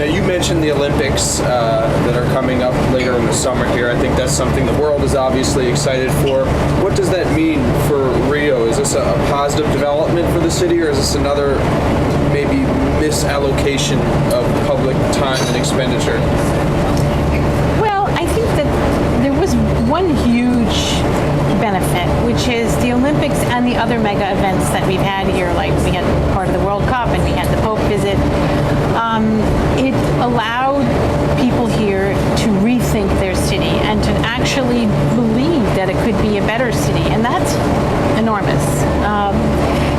Now, you mentioned the Olympics that are coming up later in the summer here. I think that's something the world is obviously excited for. What does that mean for Rio? Is this a positive development for the city, or is this another maybe misallocation of public time and expenditure? Well, I think that there was one huge benefit, which is the Olympics and the other mega events that we've had here, like we had part of the World Cup and we had the Pope visit. It allowed people here to rethink their city and to actually believe that it could be a better city, and that's enormous.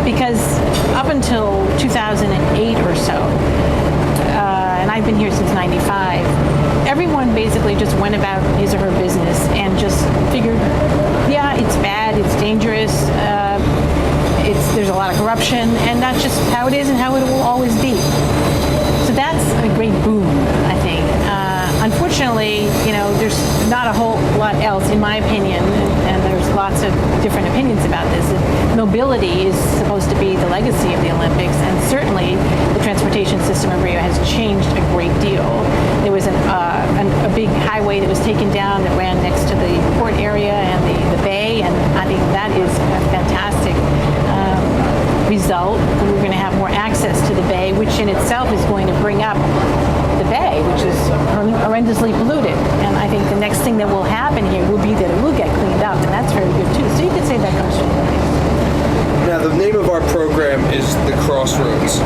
Because up until 2008 or so, and I've been here since '95, everyone basically just went about his or her business and just figured, yeah, it's bad, it's dangerous, there's a lot of corruption, and that's just how it is and how it will always be. So that's a great boon, I think. Unfortunately, there's not a whole lot else, in my opinion, and there's lots of different opinions about this. Mobility is supposed to be the legacy of the Olympics, and certainly the transportation system of Rio has changed a great deal. There was a big highway that was taken down that ran next to the port area and the bay, and I think that is a fantastic result. We're going to have more access to the bay, which in itself is going to bring up the bay, which is horrendously polluted. And I think the next thing that will happen here will be that it will get cleaned up, and that's very good too. So you could say that comes from the bay. Now, the name of our program is the Crossroads.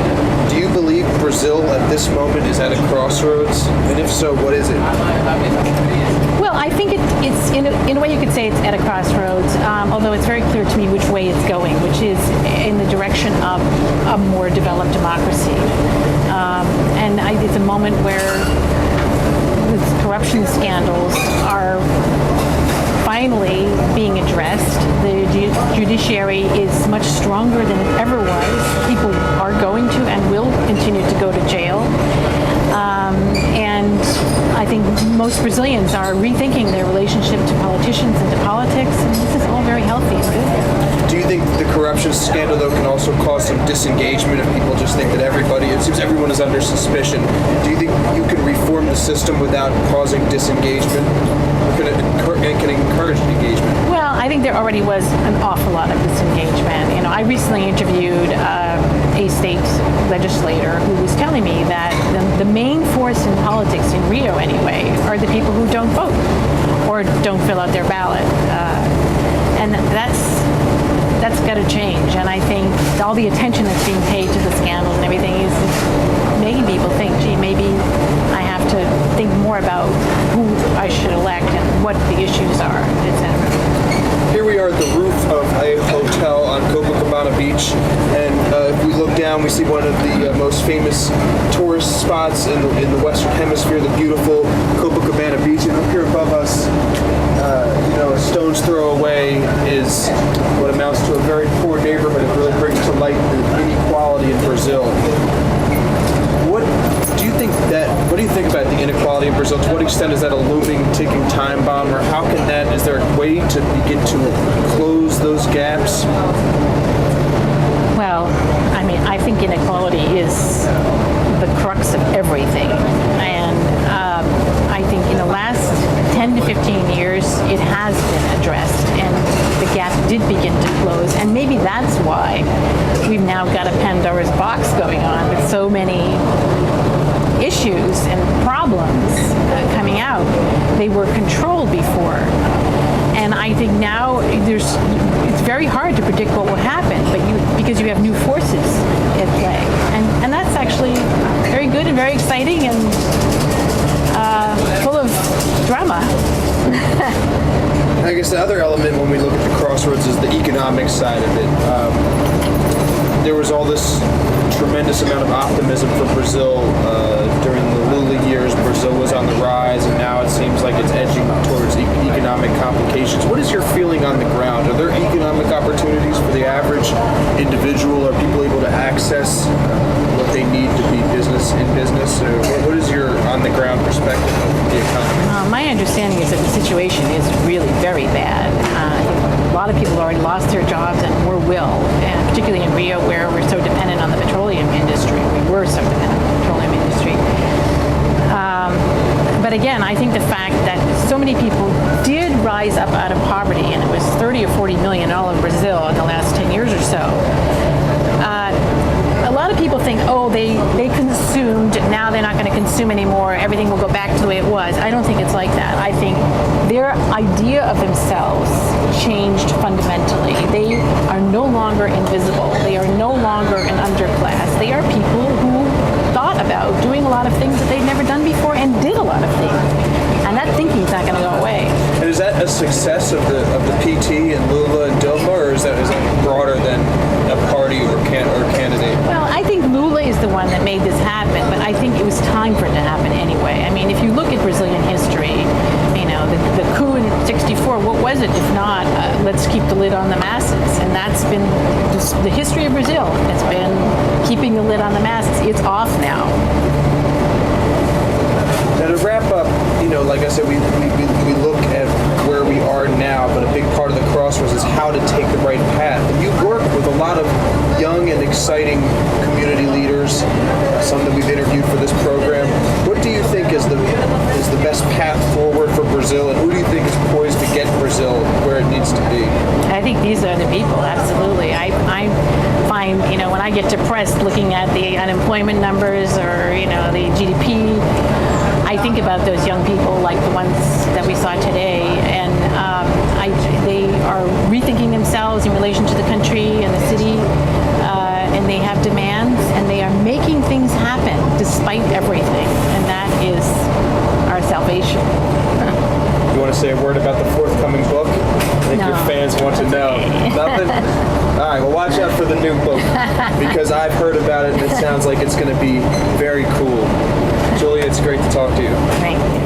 Do you believe Brazil at this moment is at a crossroads? And if so, what is it? Well, I think it's in a way you could say it's at a crossroads, although it's very clear to me which way it's going, which is in the direction of a more developed democracy. And it's a moment where the corruption scandals are finally being addressed. The judiciary is much stronger than it ever was. People are going to and will continue to go to jail. And I think most Brazilians are rethinking their relationship to politicians and to politics, and this is all very healthy and good. Do you think the corruption scandal, though, can also cause some disengagement if people just think that it seems everyone is under suspicion? Do you think you can reform the system without causing disengagement? Or can it encourage engagement? Well, I think there already was an awful lot of disengagement. I recently interviewed a state legislator who was telling me that the main force in politics, in Rio anyway, are the people who don't vote or don't fill out their ballot. And that's got to change. And I think all the attention that's being paid to the scandals and everything is making people think, gee, maybe I have to think more about who I should elect and what the issues are, etc. Here we are at the roof of a hotel on Copacabana Beach, and if we look down, we see one of the most famous tourist spots in the Western Hemisphere, the beautiful Copacabana Beach. And up here above us, a stone's throw away is what amounts to a very poor neighborhood. It really brings to light the inequality in Brazil. What do you think about the inequality in Brazil? To what extent is that a looming, ticking time bomb, or is there a way to begin to close those gaps? Well, I think inequality is the crux of everything. And I think in the last 10 to 15 years, it has been addressed, and the gap did begin to close. And maybe that's why we've now got a Pandora's box going on with so many issues and problems coming out. They were controlled before. And I think now it's very hard to predict what will happen, because you have new forces at play. And that's actually very good and very exciting and full of drama. I guess the other element when we look at the Crossroads is the economic side of it. There was all this tremendous amount of optimism for Brazil during the Lula years. Brazil was on the rise, and now it seems like it's edging towards economic complications. What is your feeling on the ground? Are there economic opportunities for the average individual? Are people able to access what they need to be in business? What is your on-the-ground perspective of the economy? My understanding is that the situation is really very bad. A lot of people already lost their jobs and more will, and particularly in Rio, where we're so dependent on the petroleum industry. We were so dependent on the petroleum industry. again, I think the fact that so many people did rise up out of poverty, and it was 30 or 40 million all in Brazil in the last 10 years or so. A lot of people think, oh, they consumed, now they're not going to consume anymore, everything will go back to the way it was. I don't think it's like that. I think their idea of themselves changed fundamentally. They are no longer invisible. They are no longer an underclass. They are people who thought about doing a lot of things that they'd never done before and did a lot of things. And that thinking's not going to go away. And is that a success of the PT and Lula and Dilma, or is that broader than a party or candidate? Well, I think Lula is the one that made this happen, but I think it was time for it to happen anyway. I mean, if you look at Brazilian history, you know, the coup in '64, what was it if not, let's keep the lid on the masses? And that's been the history of Brazil. It's been keeping the lid on the masses. It's off now. Now to wrap up, you know, like I said, we look at where we are now, but a big part of the Crossroads is how to take the right path. And you work with a lot of young and exciting community leaders, some that we've interviewed for this program. What do you think is the best path forward for Brazil, and who do you think is poised to get Brazil where it needs to be? I think these are the people, absolutely. I find, you know, when I get depressed looking at the unemployment numbers or, you know, the GDP, I think about those young people like the ones that we saw today, and they are rethinking themselves in relation to the country and the city, and they have demands, and they are making things happen despite everything, and that is our salvation. You want to say a word about the forthcoming book? I think No. your fans want to know. Nothing? All right, well, watch out for the new book, because I've heard about it, and it sounds like it's going to be very cool. Julia, it's great to talk to you. Thank you.